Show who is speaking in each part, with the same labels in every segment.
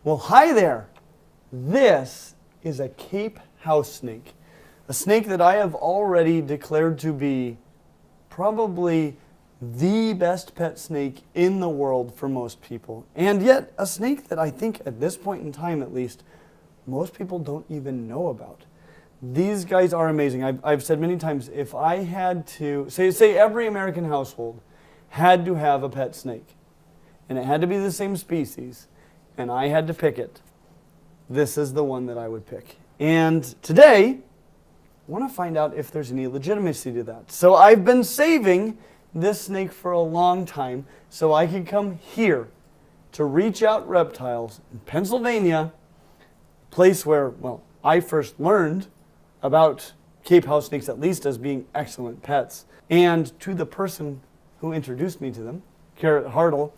Speaker 1: Well, hi there. This is a Cape house snake. A snake that I have already declared to be probably the best pet snake in the world for most people. And yet, a snake that I think at this point in time at least, most people don't even know about. These guys are amazing. I've said many times, if I had to, say every American household had to have a pet snake, and it had to be the same species, and I had to pick it, this is the one that I would pick. And today, I want to find out if there's any legitimacy to that. So I've been saving this snake for a long time so I could come here to Reach Out Reptiles in Pennsylvania, a place where, well, I first learned about Cape house snakes at least as being excellent pets, and to the person who introduced me to them, Carrot Hardle,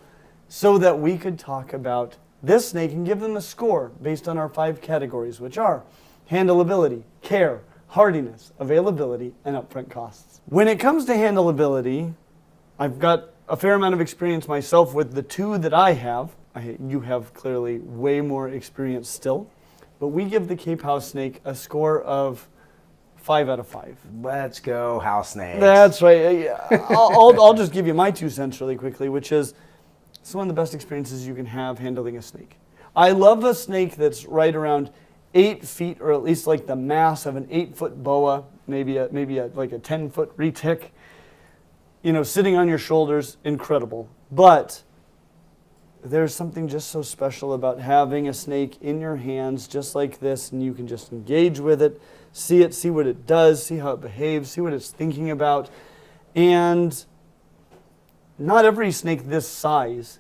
Speaker 1: so that we could talk about this snake and give them a score based on our 5 categories, which are handleability, care, hardiness, availability, and upfront costs. When it comes to handleability, I've got a fair amount of experience myself with the 2 that I have. You have clearly way more experience still, but we give the Cape house snake a score of 5 out of 5.
Speaker 2: Let's go, house snakes.
Speaker 1: That's right. I'll just give you my 2 cents really quickly, which is it's one of the best experiences you can have handling a snake. I love a snake that's right around 8 feet, or at least like the mass of an 8-foot boa, maybe like a 10-foot retic. You know, sitting on your shoulders, incredible. But there's something just so special about having a snake in your hands just like this, and you can just engage with it, see what it does, see how it behaves, see what it's thinking about. And not every snake this size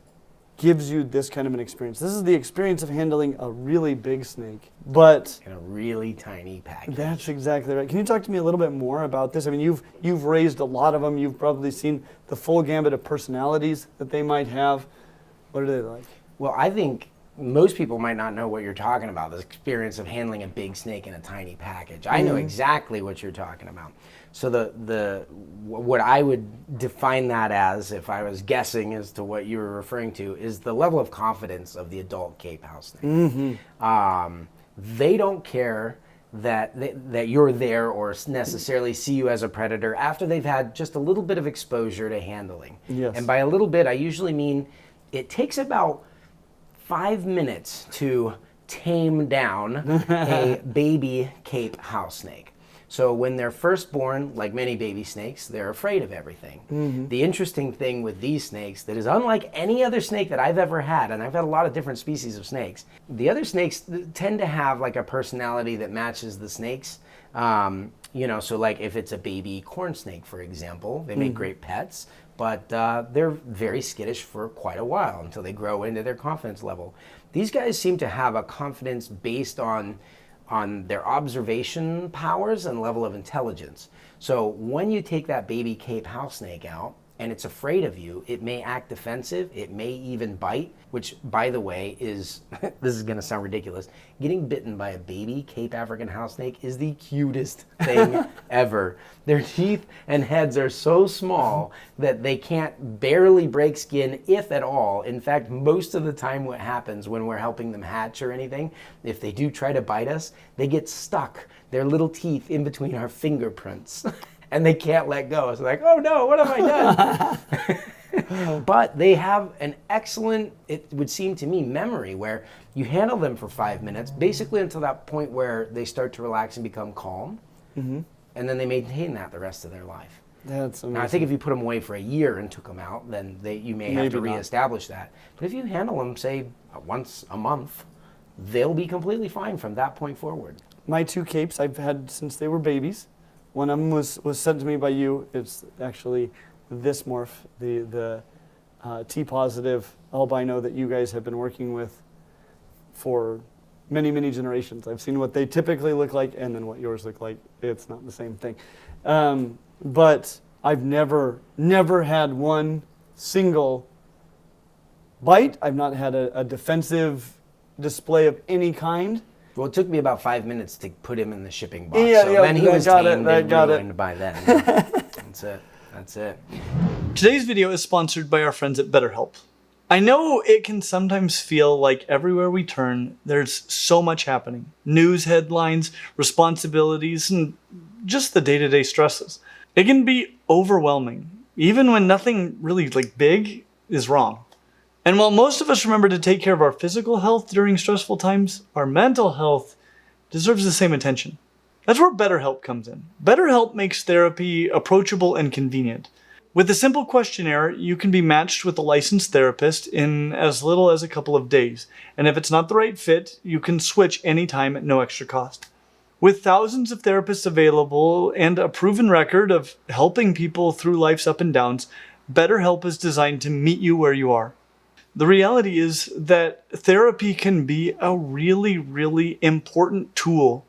Speaker 1: gives you this kind of an experience. This is the experience of handling a really big snake, but
Speaker 2: in a really tiny package.
Speaker 1: That's exactly right. Can you talk to me a little bit more about this? I mean, you've raised a lot of them. You've probably seen the full gambit of personalities that they might have. What are they like?
Speaker 2: Well, I think most people might not know what you're talking about, this experience of handling a big snake in a tiny package. I know exactly what you're talking about. So what I would define that as, if I was guessing as to what you were referring to, is the level of confidence of the adult Cape house snake. They don't care that you're there or necessarily see you as a predator after they've had just a little bit of exposure to handling.
Speaker 1: Yes.
Speaker 2: And by a little bit, I usually mean it takes about 5 minutes to tame down a baby Cape house snake. So when they're first born, like many baby snakes, they're afraid of everything. The interesting thing with these snakes that is unlike any other snake that I've ever had, and I've had a lot of different species of snakes, the other snakes tend to have like a personality that matches the snakes. You know, so like if it's a baby corn snake, for example, they make great pets, but they're very skittish for quite a while until they grow into their confidence level. These guys seem to have a confidence based on their observation powers and level of intelligence. So when you take that baby Cape house snake out and it's afraid of you, it may act defensive, it may even bite, which, by the way, is, this is gonna sound ridiculous, getting bitten by a baby Cape African house snake is the cutest thing ever. Their teeth and heads are so small that they can't barely break skin, if at all. In fact, most of the time what happens when we're helping them hatch or anything, if they do try to bite us, they get stuck, their little teeth in between our fingerprints. And they can't let go. It's like, oh no, what have I done? But they have an excellent, it would seem to me, memory where you handle them for 5 minutes, basically until that point where they start to relax and become calm. And then they maintain that the rest of their life.
Speaker 1: That's amazing.
Speaker 2: Now, I think if you put them away for a year and took them out, then you may have to reestablish that. But if you handle them, say, once a month, they'll be completely fine from that point forward.
Speaker 1: My 2 Capes I've had since they were babies. One of them was sent to me by you. It's actually this morph, the T-positive albino that you guys have been working with for many, many generations. I've seen what they typically look like and then what yours look like. It's not the same thing. But I've never had one single bite. I've not had a defensive display of any kind.
Speaker 2: Well, it took me about 5 minutes to put him in the shipping box. So then he was tamed and ruined by then. That's it.
Speaker 1: Today's video is sponsored by our friends at BetterHelp.
Speaker 3: I know it can sometimes feel like everywhere we turn, there's so much happening. News headlines, responsibilities, and just the day-to-day stresses. It can be overwhelming, even when nothing really big is wrong. And while most of us remember to take care of our physical health during stressful times, our mental health deserves the same attention. That's where BetterHelp comes in. BetterHelp makes therapy approachable and convenient. With a simple questionnaire, you can be matched with a licensed therapist in as little as a couple of days. And if it's not the right fit, you can switch anytime at no extra cost. With thousands of therapists available and a proven record of helping people through life's up and downs, BetterHelp is designed to meet you where you are. The reality is that therapy can be a really, really important tool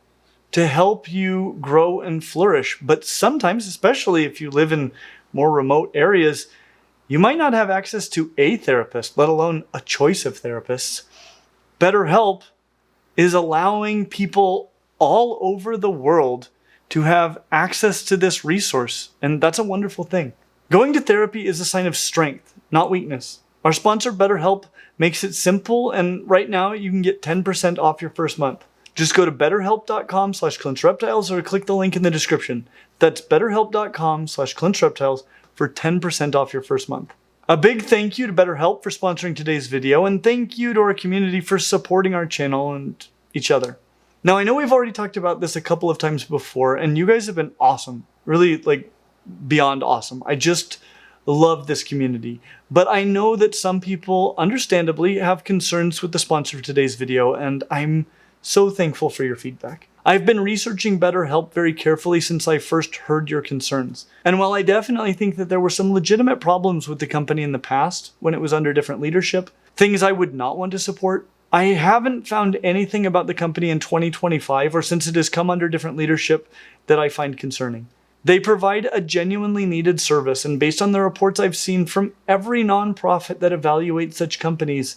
Speaker 3: to help you grow and flourish. But sometimes, especially if you live in more remote areas, you might not have access to a therapist, let alone a choice of therapists. BetterHelp is allowing people all over the world to have access to this resource, and that's a wonderful thing. Going to therapy is a sign of strength, not weakness. Our sponsor, BetterHelp, makes it simple, and right now you can get 10% off your first month. Just go to betterhelp.com/ClinchReptiles or click the link in the description. That's betterhelp.com/ClinchReptiles for 10% off your first month. A big thank you to BetterHelp for sponsoring today's video, and thank you to our community for supporting our channel and each other. Now, I know we've already talked about this a couple of times before, and you guys have been awesome. Really, beyond awesome. I just love this community. But I know that some people, understandably, have concerns with the sponsor of today's video, and I'm so thankful for your feedback. I've been researching BetterHelp very carefully since I first heard your concerns. And while I definitely think that there were some legitimate problems with the company in the past, when it was under different leadership, things I would not want to support, I haven't found anything about the company in 2025 or since it has come under different leadership that I find concerning. They provide a genuinely needed service, and based on the reports I've seen from every nonprofit that evaluates such companies,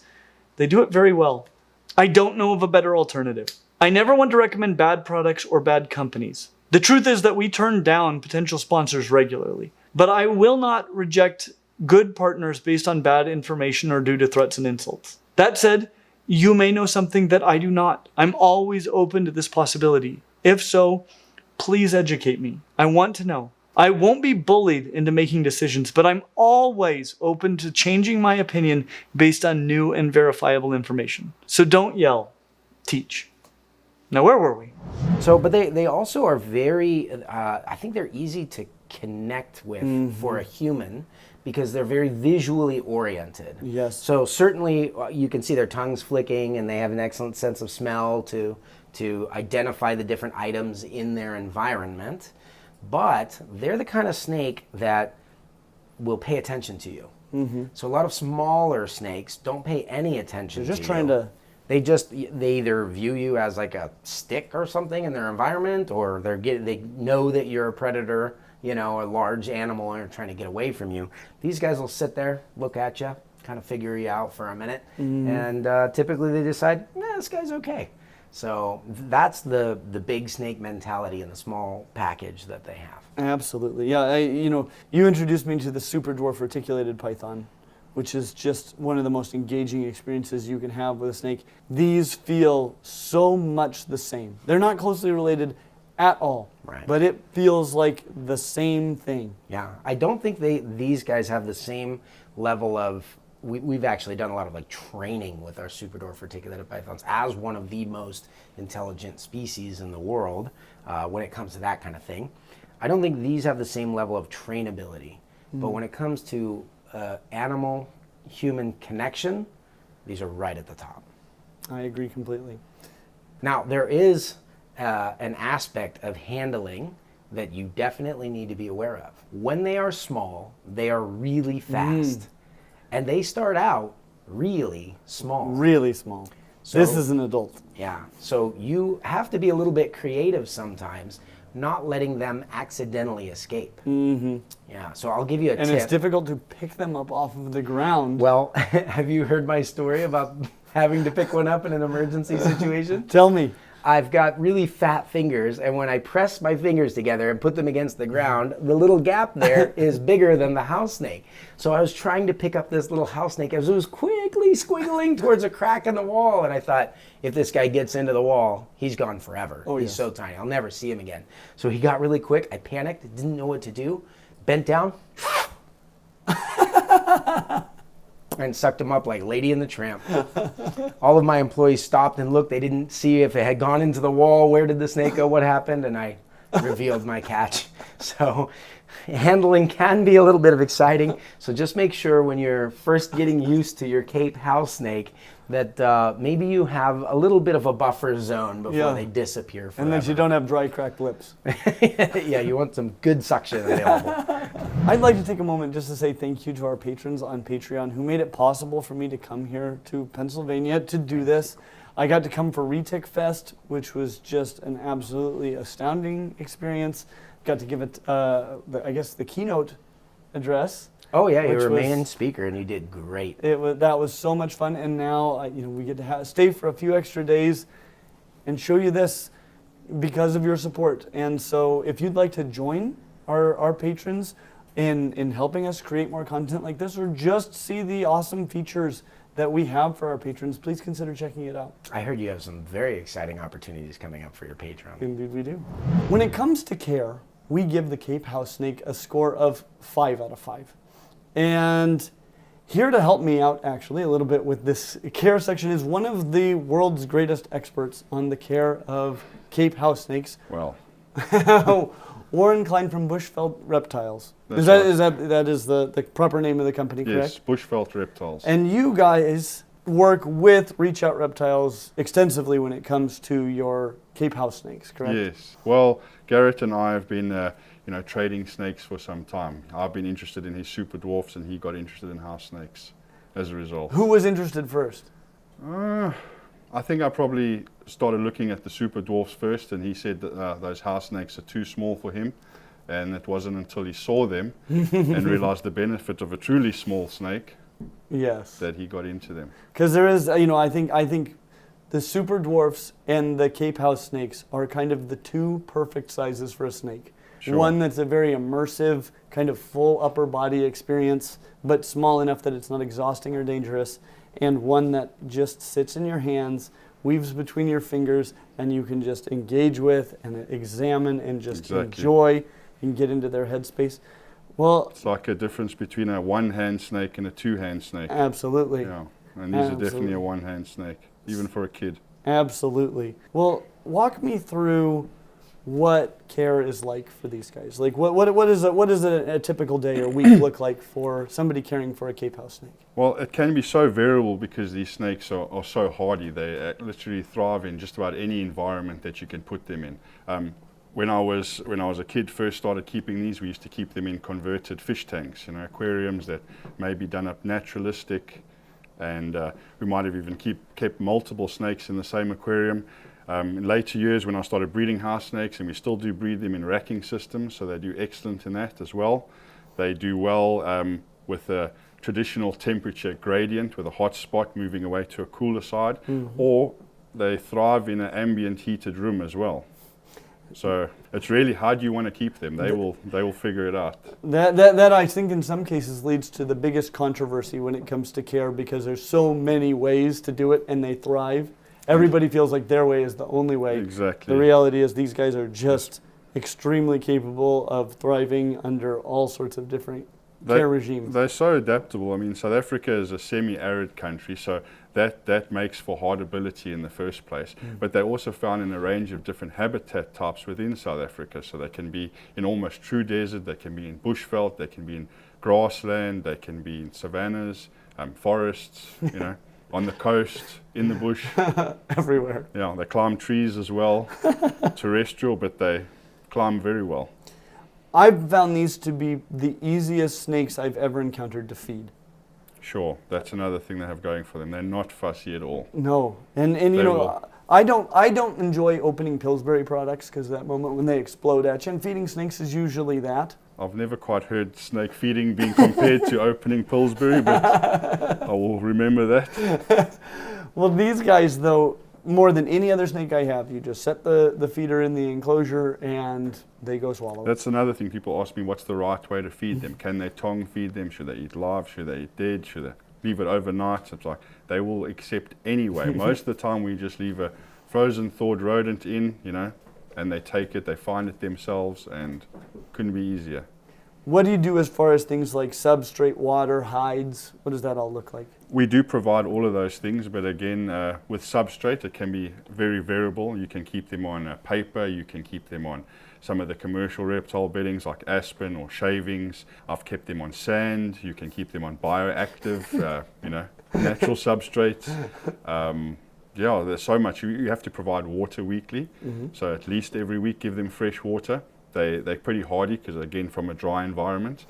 Speaker 3: they do it very well. I don't know of a better alternative. I never want to recommend bad products or bad companies. The truth is that we turn down potential sponsors regularly, but I will not reject good partners based on bad information or due to threats and insults. That said, you may know something that I do not. I'm always open to this possibility. If so, please educate me. I want to know. I won't be bullied into making decisions, but I'm always open to changing my opinion based on new and verifiable information. So don't yell, teach. Now, where were we?
Speaker 2: But they also are very, I think they're easy to connect with for a human because they're very visually oriented.
Speaker 1: Yes.
Speaker 2: So certainly you can see their tongues flicking, and they have an excellent sense of smell to identify the different items in their environment. But they're the kind of snake that will pay attention to you. So a lot of smaller snakes don't pay any attention to you.
Speaker 1: They're just trying to...
Speaker 2: They either view you as like a stick or something in their environment, or they know that you're a predator, a large animal, and are trying to get away from you. These guys will sit there, look at you, kind of figure you out for a minute, and typically they decide, this guy's okay. So that's the big snake mentality in the small package that they have.
Speaker 1: Absolutely. Yeah, you introduced me to the super dwarf reticulated python, which is just one of the most engaging experiences you can have with a snake. These feel so much the same. They're not closely related at all,
Speaker 2: right?
Speaker 1: But it feels like the same thing.
Speaker 2: Yeah, I don't think these guys have the same level of... We've actually done a lot of training with our super dwarf reticulated pythons as one of the most intelligent species in the world when it comes to that kind of thing. I don't think these have the same level of trainability, but when it comes to animal-human connection, these are right at the top.
Speaker 1: I agree completely.
Speaker 2: Now, there is an aspect of handling that you definitely need to be aware of. When they are small, they are really fast. And they start out really small. Really small.
Speaker 1: So, this is an adult.
Speaker 2: Yeah. So you have to be a little bit creative sometimes, not letting them accidentally escape. Yeah. So I'll give you a tip.
Speaker 1: And it's difficult to pick them up off of the ground.
Speaker 2: Well, have you heard my story about having to pick one up in an emergency situation?
Speaker 1: Tell me.
Speaker 2: I've got really fat fingers, and when I press my fingers together and put them against the ground, the little gap there is bigger than the house snake. So I was trying to pick up this little house snake as it was quickly squiggling towards a crack in the wall, and I thought, if this guy gets into the wall, he's gone forever.
Speaker 1: Oh,
Speaker 2: he's
Speaker 1: yes.
Speaker 2: so tiny, I'll never see him again. So he got really quick. I panicked, didn't know what to do, bent down, and sucked him up like Lady and the Tramp. All of my employees stopped and looked. They didn't see if it had gone into the wall. Where did the snake go? What happened? And I revealed my catch. So handling can be a little bit of exciting. So just make sure when you're first getting used to your Cape house snake that maybe you have a little bit of a buffer zone before they disappear forever.
Speaker 1: And that you don't have dry, cracked lips.
Speaker 2: Yeah, you want some good suction available.
Speaker 1: I'd like to take a moment just to say thank you to our patrons on Patreon who made it possible for me to come here to Pennsylvania to do this. I got to come for Retic Fest, which was just an absolutely astounding experience. Got to give it, I guess, the keynote address.
Speaker 2: Oh yeah, you
Speaker 1: which
Speaker 2: were
Speaker 1: was-
Speaker 2: main speaker and you did great.
Speaker 1: That was so much fun, and now we get to stay for a few extra days and show you this because of your support. And so, if you'd like to join our patrons in helping us create more content like this, or just see the awesome features that we have for our patrons, please consider checking it out.
Speaker 2: I heard you have some very exciting opportunities coming up for your Patreon.
Speaker 1: Indeed, we do. When it comes to care, we give the Cape house snake a score of 5 out of 5. And here to help me out actually a little bit with this care section is one of the world's greatest experts on the care of Cape house snakes,
Speaker 4: Well,
Speaker 1: Warren Klein from Bushveld Reptiles.
Speaker 4: That's
Speaker 1: That is the proper name of the company, correct?
Speaker 4: yes, Bushveld Reptiles.
Speaker 1: And you guys work with Reach Out Reptiles extensively when it comes to your Cape house snakes, correct?
Speaker 4: Yes. Well, Garrett and I have been, trading snakes for some time. I've been interested in his super dwarfs, and he got interested in house snakes as a result.
Speaker 1: Who was interested first?
Speaker 4: I think I probably started looking at the super dwarfs first, and he said that those house snakes are too small for him. And it wasn't until he saw them and realized the benefit of a truly small snake
Speaker 1: Yes.
Speaker 4: that he got into them.
Speaker 1: Because there is, I think the super dwarfs and the Cape house snakes are kind of the two perfect sizes for a snake.
Speaker 4: Sure.
Speaker 1: One that's a very immersive, kind of full upper body experience, but small enough that it's not exhausting or dangerous, and one that just sits in your hands, weaves between your fingers, and you can just engage with and examine and just
Speaker 4: Exactly.
Speaker 1: enjoy and get into their headspace. Well,
Speaker 4: It's like a difference between a one-hand snake and a two-hand snake.
Speaker 1: absolutely.
Speaker 4: Yeah, and these are
Speaker 1: Absolutely.
Speaker 4: definitely a one-hand snake, even for a kid.
Speaker 1: Absolutely. Well, walk me through what care is like for these guys. Like, what is a typical day or week look like for somebody caring for a Cape house snake?
Speaker 4: Well, it can be so variable because these snakes are so hardy. They literally thrive in just about any environment that you can put them in. When I was a kid, first started keeping these, we used to keep them in converted fish tanks, aquariums that may be done up naturalistic, and we might have even kept multiple snakes in the same aquarium. In later years, when I started breeding house snakes, and we still do breed them in racking systems, so they do excellent in that as well. They do well with a traditional temperature gradient, with a hot spot moving away to a cooler side, or they thrive in an ambient heated room as well. So it's really how do you want to keep them? They will figure it out.
Speaker 1: That I think in some cases leads to the biggest controversy when it comes to care, because there's so many ways to do it and they thrive. Everybody feels like their way is the only way.
Speaker 4: Exactly.
Speaker 1: The reality is these guys are just extremely capable of thriving under all sorts of different care regimes.
Speaker 4: They're so adaptable. I mean, South Africa is a semi-arid country, so that makes for hardability in the first place. But they're also found in a range of different habitat types within South Africa. So they can be in almost true desert, they can be in bushveld, they can be in grassland, they can be in savannas, forests, on the coast, in the bush.
Speaker 1: Everywhere.
Speaker 4: Yeah, they climb trees as well, terrestrial, but they climb very well.
Speaker 1: I've found these to be the easiest snakes I've ever encountered to feed.
Speaker 4: Sure, that's another thing they have going for them. They're not fussy at all.
Speaker 1: No, and
Speaker 4: They will.
Speaker 1: I don't enjoy opening Pillsbury products because that moment when they explode at you, and feeding snakes is usually that.
Speaker 4: I've never quite heard snake feeding being compared to opening Pillsbury, but I will remember that.
Speaker 1: Well, these guys though, more than any other snake I have, you just set the feeder in the enclosure and they go swallow.
Speaker 4: That's another thing. People ask me, what's the right way to feed them? Can they tongue feed them? Should they eat live? Should they eat dead? Should they leave it overnight? It's like they will accept anyway. Most of the time we just leave a frozen thawed rodent in, you know, and they take it, they find it themselves, and couldn't be easier.
Speaker 1: What do you do as far as things like substrate, water, hides? What does that all look like?
Speaker 4: We do provide all of those things, but again, with substrate, it can be very variable. You can keep them on paper, you can keep them on some of the commercial reptile beddings like aspen or shavings. I've kept them on sand. You can keep them on bioactive, you know, natural substrates. Yeah, there's so much. You have to provide water weekly, so at least every week give them fresh water. They're pretty hardy because, again, from a dry environment.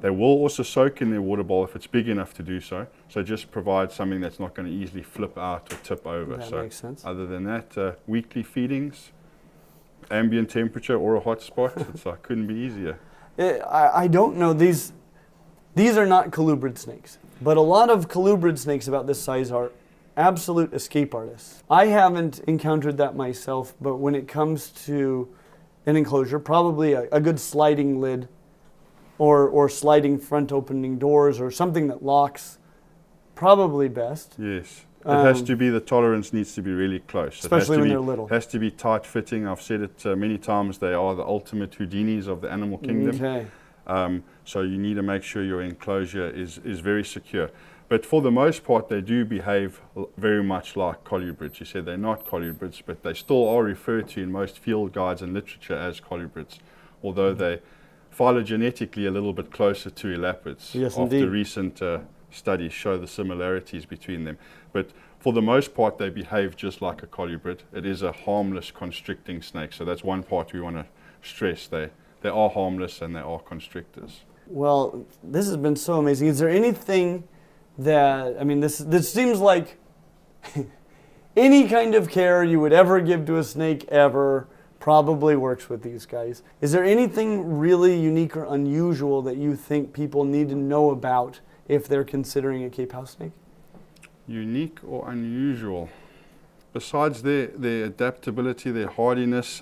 Speaker 4: They will also soak in their water bowl if it's big enough to do so. So just provide something that's not going to easily flip out or tip over.
Speaker 1: That
Speaker 4: so
Speaker 1: makes sense.
Speaker 4: Other than that, weekly feedings, ambient temperature or a hot spot, it's like couldn't be easier.
Speaker 1: I don't know. These are not colubrid snakes, but a lot of colubrid snakes about this size are absolute escape artists. I haven't encountered that myself, but when it comes to an enclosure, probably a good sliding lid or sliding front opening doors or something that locks, probably best.
Speaker 4: Yes. It has to be, the tolerance needs to be really close.
Speaker 1: Especially when they're little.
Speaker 4: It has to be tight fitting. I've said it many times, they are the ultimate Houdinis of the animal kingdom.
Speaker 1: Okay.
Speaker 4: So you need to make sure your enclosure is very secure. But for the most part, they do behave very much like colubrids. You said they're not colubrids, but they still are referred to in most field guides and literature as colubrids, although they phylogenetically a little bit closer to elapids.
Speaker 1: Yes,
Speaker 4: after
Speaker 1: indeed.
Speaker 4: recent studies show the similarities between them. But for the most part, they behave just like a colubrid. It is a harmless constricting snake, so that's one part we want to stress. They are harmless and they are constrictors.
Speaker 1: Well, this has been so amazing. Is there anything that, I mean, this seems like any kind of care you would ever give to a snake ever probably works with these guys. Is there anything really unique or unusual that you think people need to know about if they're considering a Cape house snake?
Speaker 4: Unique or unusual? Besides their adaptability, their hardiness,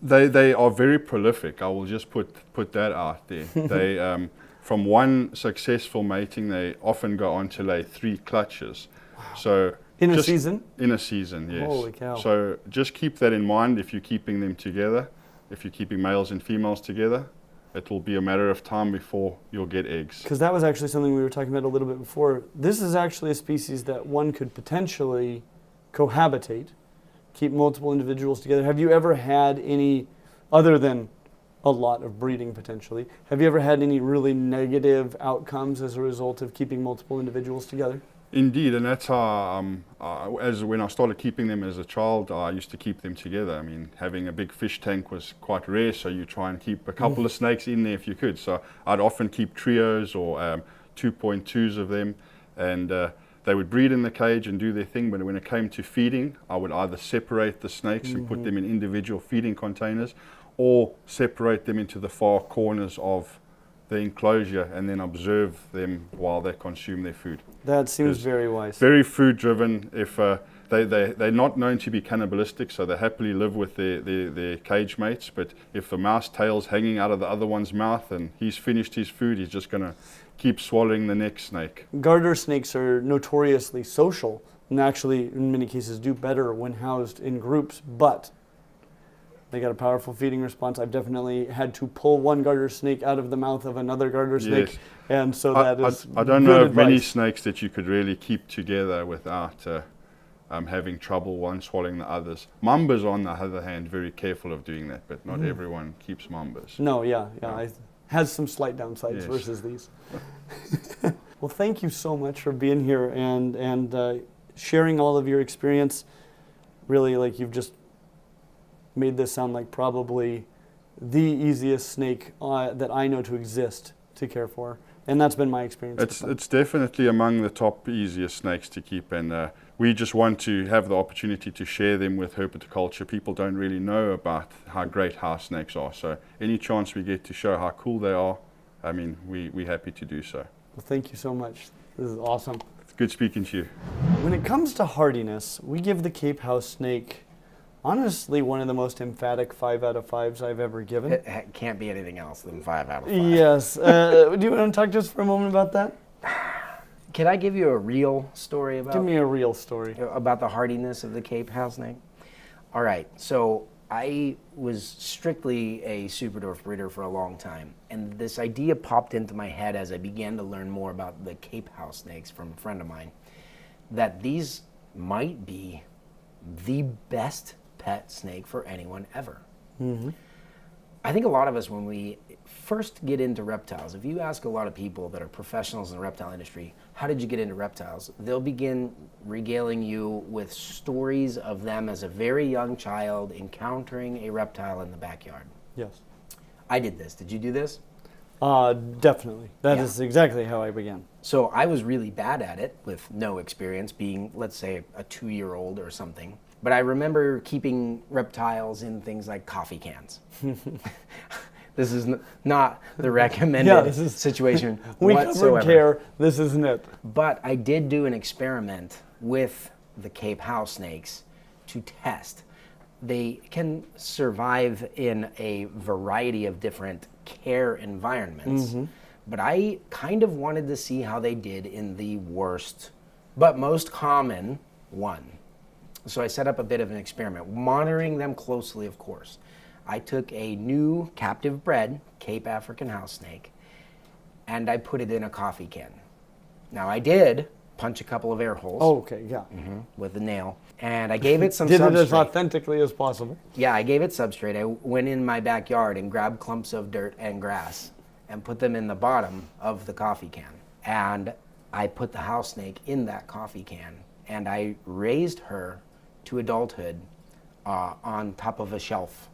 Speaker 4: they are very prolific. I will just put that out there. They from one successful mating, they often go on to lay 3 clutches.
Speaker 1: Wow.
Speaker 4: So
Speaker 1: in a season?
Speaker 4: In a season, yes.
Speaker 1: Holy cow.
Speaker 4: So just keep that in mind if you're keeping them together. If you're keeping males and females together, it will be a matter of time before you'll get eggs.
Speaker 1: Because that was actually something we were talking about a little bit before. This is actually a species that one could potentially cohabitate, keep multiple individuals together. Have you ever had any, other than a lot of breeding potentially, have you ever had any really negative outcomes as a result of keeping multiple individuals together?
Speaker 4: Indeed, and that's how, as when I started keeping them as a child, I used to keep them together. I mean, having a big fish tank was quite rare, so you try and keep a couple of snakes in there if you could. So I'd often keep trios or 2.2s of them, and they would breed in the cage and do their thing, but when it came to feeding, I would either separate the snakes and put them in individual feeding containers, or separate them into the far corners of the enclosure and then observe them while they consume their food.
Speaker 1: That seems very wise.
Speaker 4: Very food driven. If they're not known to be cannibalistic, so they happily live with their cage mates, but if a mouse tail's hanging out of the other one's mouth and he's finished his food, he's just going to keep swallowing the next snake.
Speaker 1: Garter snakes are notoriously social and actually in many cases do better when housed in groups, but they got a powerful feeding response. I've definitely had to pull one garter snake out of the mouth of another garter snake.
Speaker 4: Yes.
Speaker 1: And so that is
Speaker 4: I don't know of many
Speaker 1: advice.
Speaker 4: snakes that you could really keep together without having trouble one swallowing the others. Mambas, on the other hand, very careful of doing that, but not everyone keeps mambas.
Speaker 1: No, yeah. It has some slight downsides
Speaker 4: Yes.
Speaker 1: versus these. Well, thank you so much for being here and sharing all of your experience. Really, like, you've just made this sound like probably the easiest snake that I know to exist to care for, and that's been my experience.
Speaker 4: It's definitely among the top easiest snakes to keep, and we just want to have the opportunity to share them with herpetoculture. People don't really know about how great house snakes are, so any chance we get to show how cool they are, I mean, we're happy to do so.
Speaker 1: Well, thank you so much. This is awesome.
Speaker 4: It's good speaking to you.
Speaker 1: When it comes to hardiness, we give the Cape house snake, honestly, one of the most emphatic 5 out of 5s I've ever given.
Speaker 2: It can't be anything else than 5 out of 5.
Speaker 1: Yes. Do you want to talk just for a moment about that?
Speaker 2: Can I give you a real story about?
Speaker 1: Give me a real story.
Speaker 2: About the hardiness of the Cape house snake? All right, so I was strictly a Superdorf breeder for a long time, and this idea popped into my head as I began to learn more about the Cape house snakes from a friend of mine, that these might be the best pet snake for anyone ever.
Speaker 1: Mm-hmm.
Speaker 2: I think a lot of us, when we first get into reptiles, if you ask a lot of people that are professionals in the reptile industry, how did you get into reptiles? They'll begin regaling you with stories of them as a very young child encountering a reptile in the backyard.
Speaker 1: Yes.
Speaker 2: I did this. Did you do this?
Speaker 1: Definitely. That
Speaker 2: Yeah.
Speaker 1: is exactly how I began.
Speaker 2: So I was really bad at it with no experience, being, let's say, a 2-year-old or something. But I remember keeping reptiles in things like coffee cans. This is not the recommended situation
Speaker 1: We
Speaker 2: whatsoever.
Speaker 1: covered care. This isn't it.
Speaker 2: But I did do an experiment with the Cape house snakes to test. They can survive in a variety of different care environments, but I kind of wanted to see how they did in the worst but most common one. So I set up a bit of an experiment, monitoring them closely, of course. I took a new captive bred Cape African house snake and I put it in a coffee can. Now I did punch a couple of air holes
Speaker 1: Oh, okay, yeah.
Speaker 2: with a nail, and I gave it some
Speaker 1: Did
Speaker 2: substrate.
Speaker 1: it as authentically as possible.
Speaker 2: Yeah, I gave it substrate. I went in my backyard and grabbed clumps of dirt and grass and put them in the bottom of the coffee can. And I put the house snake in that coffee can, and I raised her to adulthood on top of a shelf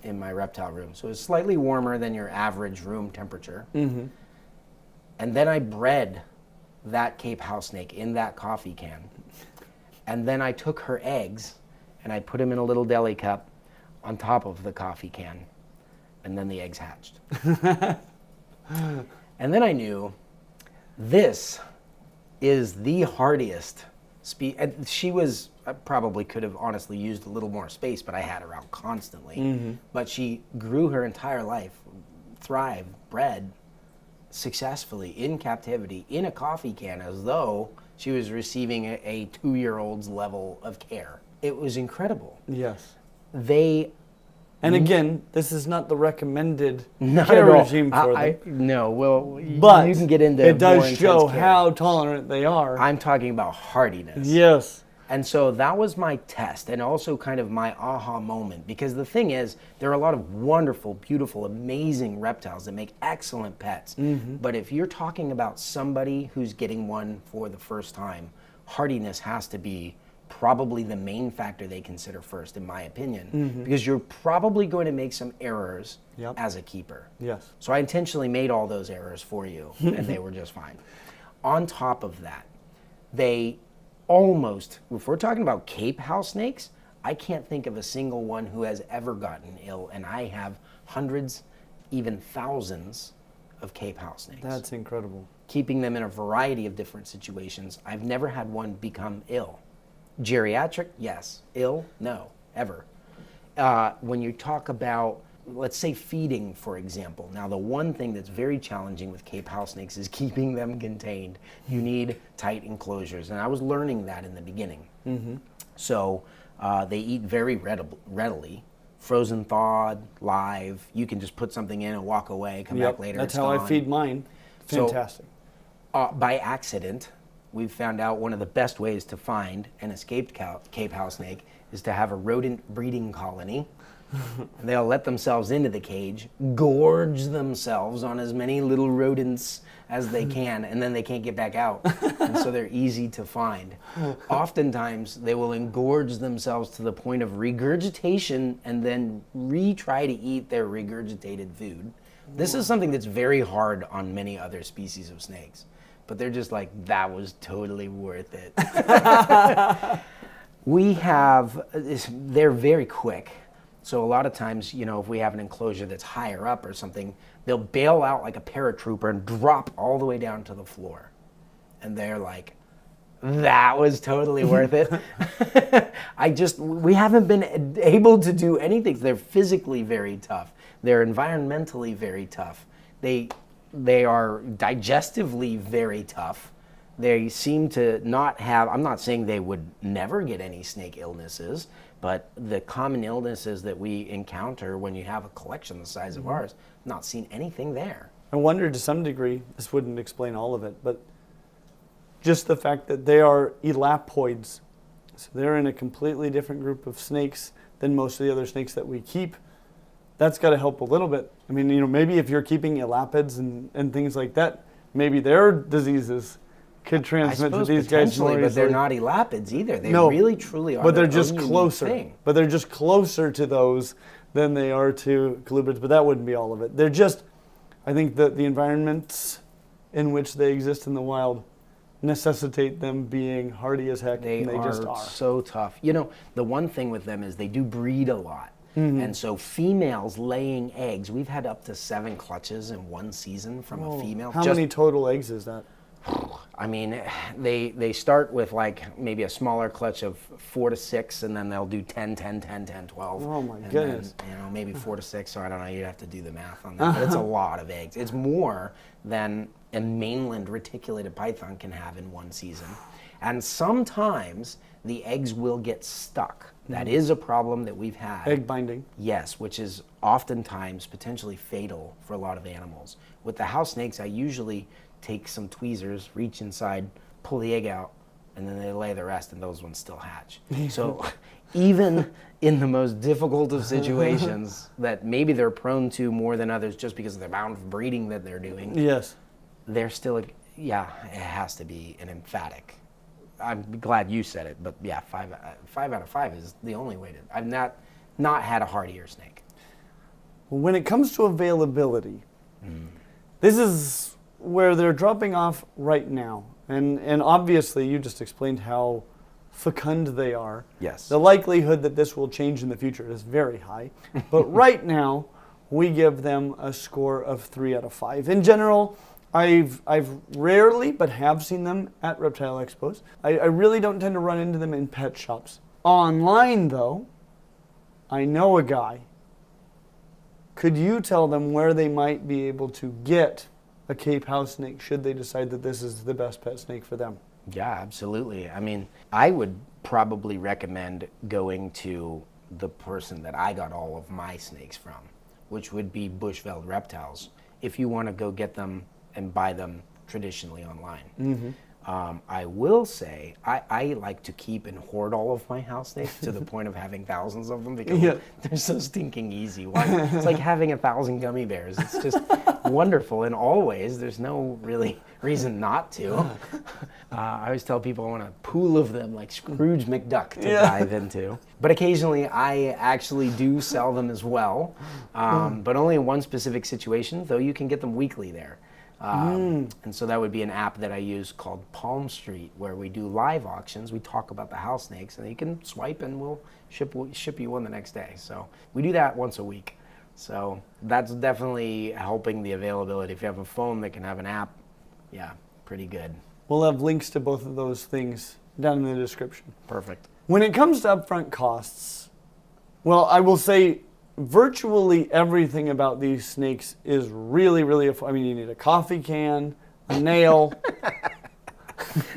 Speaker 2: in my reptile room. So it was slightly warmer than your average room temperature. And then I bred that Cape house snake in that coffee can. And then I took her eggs and I put them in a little deli cup on top of the coffee can. And then the eggs hatched. And then I knew this is the hardiest she was, I probably could have honestly used a little more space, but I had her out constantly. But she grew her entire life, thrived, bred successfully in captivity in a coffee can as though she was receiving a 2-year-old's level of care. It was incredible.
Speaker 1: Yes.
Speaker 2: And
Speaker 1: again, this is not the recommended
Speaker 2: not
Speaker 1: care
Speaker 2: at all.
Speaker 1: regime for them.
Speaker 2: No, well,
Speaker 1: But
Speaker 2: you can get into
Speaker 1: it
Speaker 2: more
Speaker 1: does
Speaker 2: intense
Speaker 1: show
Speaker 2: care.
Speaker 1: how tolerant they are.
Speaker 2: I'm talking about hardiness.
Speaker 1: Yes.
Speaker 2: And so that was my test, and also kind of my aha moment, because the thing is, there are a lot of wonderful, beautiful, amazing reptiles that make excellent pets. But if you're talking about somebody who's getting one for the first time, hardiness has to be probably the main factor they consider first, in my opinion, because you're probably going to make some errors as a keeper.
Speaker 1: Yes.
Speaker 2: So I intentionally made all those errors for you, and they were just fine. On top of that, they almost, if we're talking about Cape house snakes, I can't think of a single one who has ever gotten ill, and I have hundreds, even thousands of Cape house snakes.
Speaker 1: That's incredible.
Speaker 2: Keeping them in a variety of different situations. I've never had one become ill. Geriatric, yes. Ill, no, ever. When you talk about, let's say, feeding, for example. Now, the one thing that's very challenging with Cape house snakes is keeping them contained. You need tight enclosures, and I was learning that in the beginning. So they eat very readily. Frozen, thawed, live. You can just put something in and walk away, come back later.
Speaker 1: That's
Speaker 2: it's
Speaker 1: how I
Speaker 2: gone.
Speaker 1: feed mine.
Speaker 2: So,
Speaker 1: Fantastic.
Speaker 2: By accident, we've found out one of the best ways to find an escaped Cape house snake is to have a rodent breeding colony. They'll let themselves into the cage, gorge themselves on as many little rodents as they can, and then they can't get back out. And so they're easy to find. Oftentimes, they will engorge themselves to the point of regurgitation and then retry to eat their regurgitated food. This is something that's very hard on many other species of snakes. But they're just like, that was totally worth it. They're very quick. So a lot of times, if we have an enclosure that's higher up or something, they'll bail out like a paratrooper and drop all the way down to the floor. And they're like That was totally worth it. We haven't been able to do anything. They're physically very tough. They're environmentally very tough. They are digestively very tough. They seem to not have, I'm not saying they would never get any snake illnesses, but the common illnesses that we encounter when you have a collection the size of ours, not seen anything there.
Speaker 1: I wonder to some degree, this wouldn't explain all of it, but just the fact that they are elapoids. So they're in a completely different group of snakes than most of the other snakes that we keep. That's got to help a little bit. I mean, maybe if you're keeping elapids and things like that, maybe their diseases could transmit to these guys more easily.
Speaker 2: But they're not elapids either. They really, truly are.
Speaker 1: But they're just
Speaker 2: own
Speaker 1: closer.
Speaker 2: thing.
Speaker 1: But they're just closer to those than they are to colubrids. But that wouldn't be all of it. They're just, I think that the environments in which they exist in the wild necessitate them being hardy as heck.
Speaker 2: They
Speaker 1: just
Speaker 2: are
Speaker 1: are
Speaker 2: so tough. The one thing with them is they do breed a lot. And so females laying eggs, we've had up to 7 clutches in one season from a female.
Speaker 1: How many total eggs is that?
Speaker 2: I mean, they start with like maybe a smaller clutch of 4 to 6, and then they'll do 10, 10, 10, 10, 12.
Speaker 1: Oh my
Speaker 2: and
Speaker 1: goodness.
Speaker 2: Then, maybe 4 to 6, so I don't know, you'd have to do the math on that. But it's a lot of eggs. It's more than a mainland reticulated python can have in one season. And sometimes the eggs will get stuck. That is a problem that we've had.
Speaker 1: Egg binding.
Speaker 2: Yes, which is oftentimes potentially fatal for a lot of animals. With the house snakes, I usually take some tweezers, reach inside, pull the egg out, and then they lay the rest, and those ones still hatch. So even in the most difficult of situations that maybe they're prone to more than others just because of the amount of breeding that they're doing,
Speaker 1: Yes.
Speaker 2: they're still, it has to be an emphatic. I'm glad you said it, but yeah, 5 out of 5 is the only way to. I've not had a hardier snake.
Speaker 1: When it comes to availability, this is where they're dropping off right now. And obviously, you just explained how fecund they are.
Speaker 2: Yes.
Speaker 1: The likelihood that this will change in the future is very high. But right now, we give them a score of 3 out of 5. In general, I've rarely, but have seen them at reptile expos. I really don't tend to run into them in pet shops. Online, though, I know a guy. Could you tell them where they might be able to get a Cape house snake should they decide that this is the best pet snake for them?
Speaker 2: Yeah, absolutely. I mean, I would probably recommend going to the person that I got all of my snakes from, which would be Bushveld Reptiles, if you want to go get them and buy them traditionally online. I will say, I like to keep and hoard all of my house snakes to the point of having thousands of them because they're so stinking easy. It's like having 1,000 gummy bears. It's just wonderful in all ways. There's no really reason not to. I always tell people I want a pool of them like Scrooge McDuck to dive into. But occasionally I actually do sell them as well, but only in one specific situation, though you can get them weekly there. And so that would be an app that I use called Palm Street, where we do live auctions. We talk about the house snakes, and you can swipe, and we'll ship you one the next day. So we do that once a week. So that's definitely helping the availability. If you have a phone that can have an app, yeah, pretty good.
Speaker 1: We'll have links to both of those things down in the description.
Speaker 2: Perfect.
Speaker 1: When it comes to upfront costs, well, I will say virtually everything about these snakes is really, really, I mean, you need a coffee can, a nail.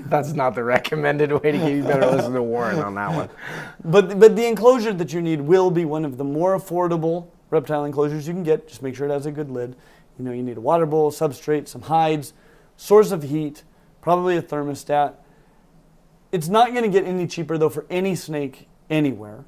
Speaker 2: That's not the recommended way to get. You better listen to Warren on that one.
Speaker 1: But the enclosure that you need will be one of the more affordable reptile enclosures you can get. Just make sure it has a good lid. You need a water bowl, substrate, some hides, source of heat, probably a thermostat. It's not going to get any cheaper, though, for any snake anywhere.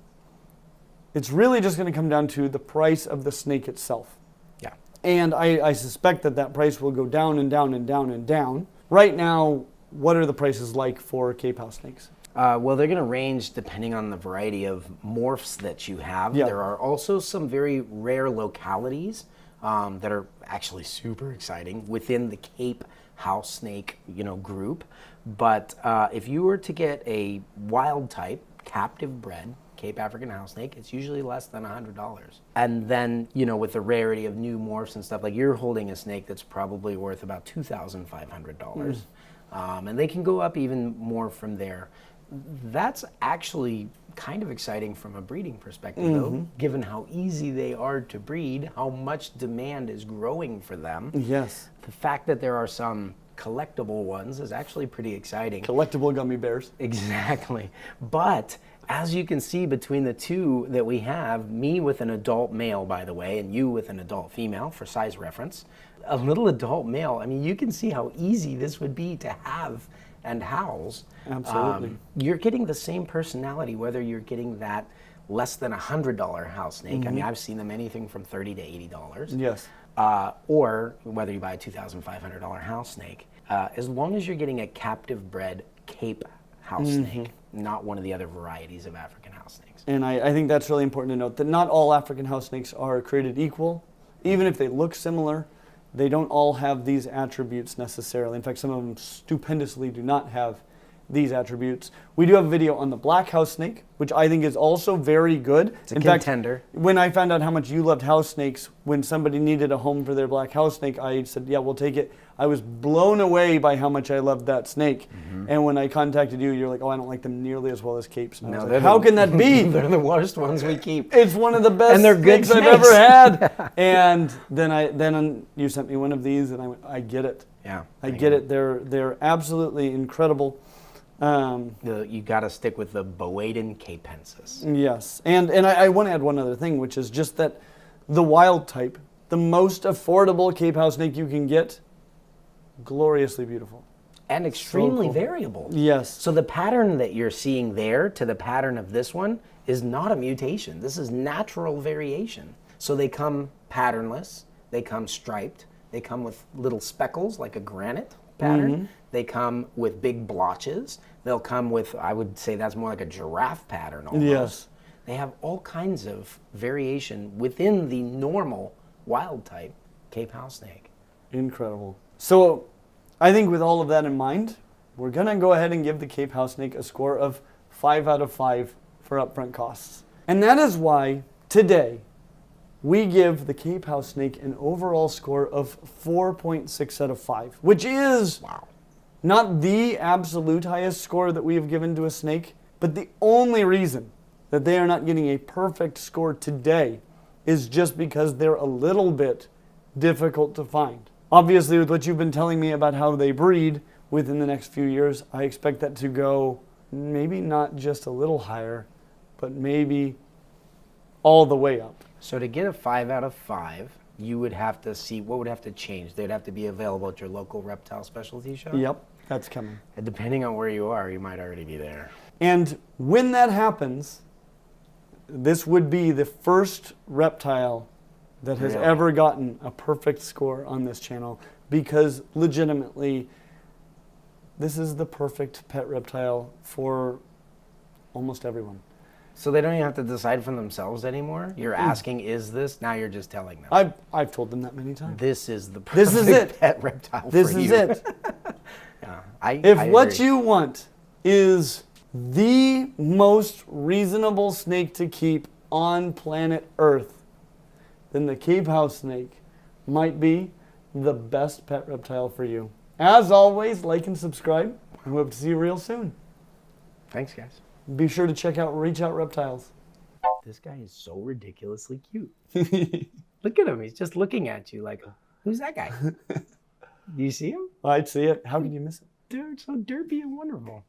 Speaker 1: It's really just going to come down to the price of the snake itself.
Speaker 2: Yeah.
Speaker 1: And I suspect that price will go down and down and down and down. Right now, what are the prices like for Cape house snakes?
Speaker 2: Well, they're going to range depending on the variety of morphs that you have.
Speaker 1: Yeah.
Speaker 2: There are also some very rare localities that are actually super exciting within the Cape house snake, group. But if you were to get a wild type, captive bred Cape African house snake, it's usually less than $100. And then, with the rarity of new morphs and stuff, like you're holding a snake that's probably worth about $2,500. And they can go up even more from there. That's actually kind of exciting from a breeding perspective, though, given how easy they are to breed, how much demand is growing for them.
Speaker 1: Yes.
Speaker 2: The fact that there are some collectible ones is actually pretty exciting.
Speaker 1: Collectible gummy bears.
Speaker 2: Exactly. But as you can see between the two that we have, me with an adult male, by the way, and you with an adult female for size reference, a little adult male, I mean, you can see how easy this would be to have and house.
Speaker 1: Absolutely.
Speaker 2: You're getting the same personality, whether you're getting that less than $100 house snake. I mean, I've seen them anything from $30 to $80.
Speaker 1: Yes.
Speaker 2: Or whether you buy a $2,500 house snake. As long as you're getting a captive bred Cape house snake, not one of the other varieties of African house snakes.
Speaker 1: And I think that's really important to note that not all African house snakes are created equal. Even if they look similar, they don't all have these attributes necessarily. In fact, some of them stupendously do not have these attributes. We do have a video on the black house snake, which I think is also very good.
Speaker 2: It's a contender.
Speaker 1: Fact, when I found out how much you loved house snakes, when somebody needed a home for their black house snake, I said, yeah, we'll take it. I was blown away by how much I loved that snake. And when I contacted you, you're like, oh, I don't like them nearly as well as capes. And I was like, how can that be?
Speaker 2: They're the worst ones we keep.
Speaker 1: It's one of the best
Speaker 2: And they're good
Speaker 1: snakes I've ever had. And then you sent me one of these, and I went, I get it.
Speaker 2: Yeah.
Speaker 1: I get it. They're absolutely incredible.
Speaker 2: You got to stick with the Boaedon capensis.
Speaker 1: Yes, and I want to add one other thing, which is just that the wild type, the most affordable Cape house snake you can get, gloriously beautiful.
Speaker 2: And extremely
Speaker 1: cool.
Speaker 2: variable.
Speaker 1: Yes.
Speaker 2: So the pattern that you're seeing there to the pattern of this one is not a mutation. This is natural variation. So they come patternless, they come striped, they come with little speckles like a granite pattern, they come with big blotches, they'll come with, I would say that's more like a giraffe pattern almost.
Speaker 1: Yes.
Speaker 2: They have all kinds of variation within the normal wild type Cape house snake.
Speaker 1: Incredible. So I think with all of that in mind, we're going to go ahead and give the Cape house snake a score of 5 out of 5 for upfront costs. And that is why today we give the Cape house snake an overall score of 4.6 out of 5, which is not the absolute highest score that we have given to a snake, but the only reason that they are not getting a perfect score today is just because they're a little bit difficult to find. Obviously, with what you've been telling me about how they breed within the next few years, I expect that to go maybe not just a little higher, but maybe all the way up.
Speaker 2: So to get a 5 out of 5, you would have to see what would have to change. They'd have to be available at your local reptile specialty shop?
Speaker 1: Yep, that's coming.
Speaker 2: And depending on where you are, you might already be there.
Speaker 1: And when that happens, this would be the first reptile that has ever gotten a perfect score on this channel, because legitimately, this is the perfect pet reptile for almost everyone.
Speaker 2: So they don't even have to decide for themselves anymore? You're asking, is this? Now you're just telling them.
Speaker 1: I've told them that many times.
Speaker 2: This is the
Speaker 1: This is it.
Speaker 2: perfect pet reptile
Speaker 1: This
Speaker 2: for
Speaker 1: is
Speaker 2: you.
Speaker 1: it.
Speaker 2: Yeah,
Speaker 1: If
Speaker 2: I
Speaker 1: what
Speaker 2: agree.
Speaker 1: you want is the most reasonable snake to keep on planet Earth, then the Cape house snake might be the best pet reptile for you. As always, like and subscribe. I hope to see you real soon.
Speaker 2: Thanks, guys.
Speaker 1: Be sure to check out Reach Out Reptiles.
Speaker 2: This guy is so ridiculously cute. Look at him. He's just looking at you like, who's that guy? Do you see him?
Speaker 1: I'd see it. How can you miss it?
Speaker 2: They're so derpy and wonderful.